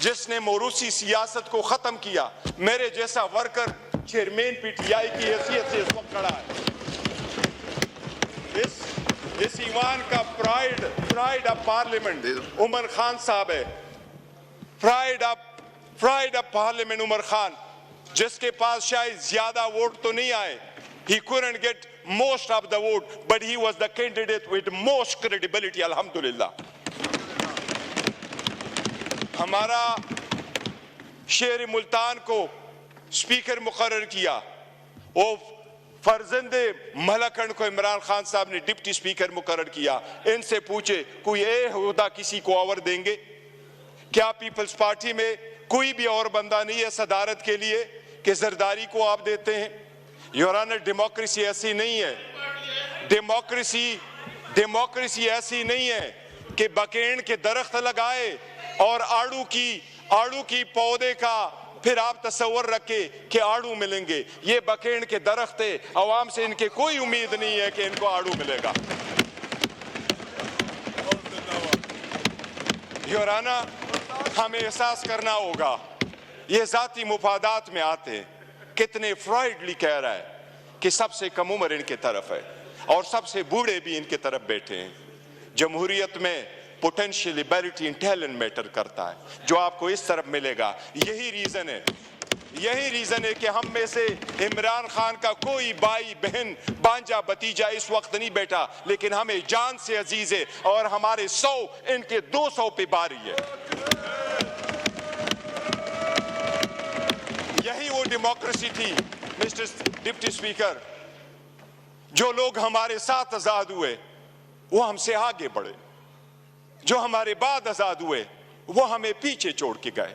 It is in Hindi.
जिसने मोरूसी सियासत को खत्म किया, मेरे जैसा वर्कर चेयरमैन पीटीआई की हैसियत से इस वक्त खड़ा है। इस ईवान का pride of parliament Umar Khan साहब है। Pride of parliament Umar Khan, जिसके पास शायद ज्यादा वोट तो नहीं आए, he couldn't get most of the vote, but he was the candidate with most credibility, alhamdulillah। हमारा शेर मुल्तान को स्पीकर मुकर्रर किया, वो फर्जंदे मलकन को इमरान खान साहब ने डिप्टी स्पीकर मुकर्रर किया। इनसे पूछे कोई ओहदा किसी को और देंगे क्या? पीपल्स पार्टी में कोई भी और बंदा नहीं है सदारत के लिए कि जरदारी को आप देते हैं। योर ऑनर, डेमोक्रेसी ऐसी नहीं है। डेमोक्रेसी ऐसी नहीं है कि बकेन के दरख्त लगाए और आड़ू की पौधे का फिर आप तस्वर रखे कि आड़ू मिलेंगे। ये बकेन के दरख्त है, अवाम से इनके कोई उम्मीद नहीं है कि इनको आड़ू मिलेगा। योर ऑनर, हमें एहसास करना होगा ये जाती मुफादात में आते हैं। कितने फ्रॉइडली कह रहा है कि सबसे कम उम्र इनके तरफ है और सबसे बूढ़े भी इनके तरफ बैठे हैं। जमहूरियत में potential ability and talent matter करता है, जो आपको इस तरफ मिलेगा। यही रीजन है कि हम में से इमरान खान का कोई भाई बहन बांजा भतीजा इस वक्त नहीं बैठा, लेकिन हमें जान से अजीज है और हमारे 100 इनके 200 पे बारी है। यही वो डेमोक्रेसी थी मिस्टर डिप्टी स्पीकर। जो लोग हमारे साथ आजाद हुए वो हमसे आगे बढ़े, जो हमारे बाद आजाद हुए वो हमें पीछे छोड़ के गए।